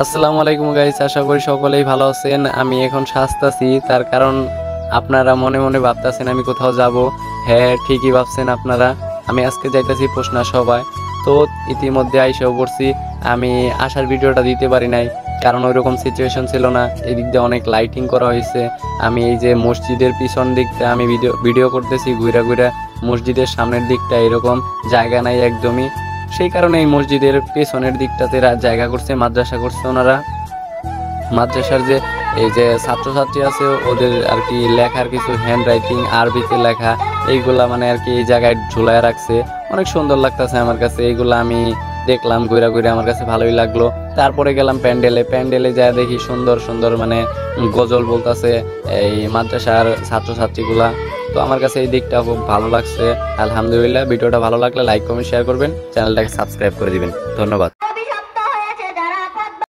আসসালামু আলাইকুম গাইস, আশা করি সকলেই ভালো আছেন। আমি এখন সাজতাছি, তার কারণ আপনারা মনে মনে ভাবতেছেন আমি কোথাও যাব। হ্যাঁ, ঠিকই ভাবছেন আপনারা। আমি আজকে যাইতাছি প্রশ্ন সভায়। তো ইতিমধ্যে আইসাও পড়ছি। আমি আসার ভিডিওটা দিতে পারি নাই, কারণ ওইরকম সিচুয়েশন ছিল না। এদিক দিয়ে অনেক লাইটিং করা হয়েছে। আমি এই যে মসজিদের পিছন দিকটা আমি ভিডিও করতেছি ঘুরা ঘুরা। মসজিদের সামনের দিকটা এরকম জায়গা নাই একদমই। সেই কারণে এই মসজিদের পেছনের দিকটাতে জায়গা করছে, মাদ্রাসা করছে ওনারা। মাদ্রাসার যে এই যে ছাত্রছাত্রী আছে ওদের আর কি লেখার কিছু হ্যান্ড রাইটিং আরবিতে লেখা, এইগুলা মানে আর কি এই জায়গায় ঝুলায় রাখছে। অনেক সুন্দর লাগতেছে আমার কাছে। এইগুলা আমি দেখলাম ঘুরা ঘুরে, আমার কাছে ভালোই লাগলো। তারপরে গেলাম প্যান্ডেলে। প্যান্ডেলে যা দেখি সুন্দর সুন্দর মানে গজল বলতেছে এই মাদ্রাসার ছাত্রছাত্রীগুলা। তো আমার কাছে এই দিকটা খুব ভালো লাগছে। আলহামদুলিল্লাহ। ভিডিওটা ভালো লাগলে লাইক কমেন্ট শেয়ার করবেন, চ্যানেলটাকে সাবস্ক্রাইব করে দিবেন। ধন্যবাদ।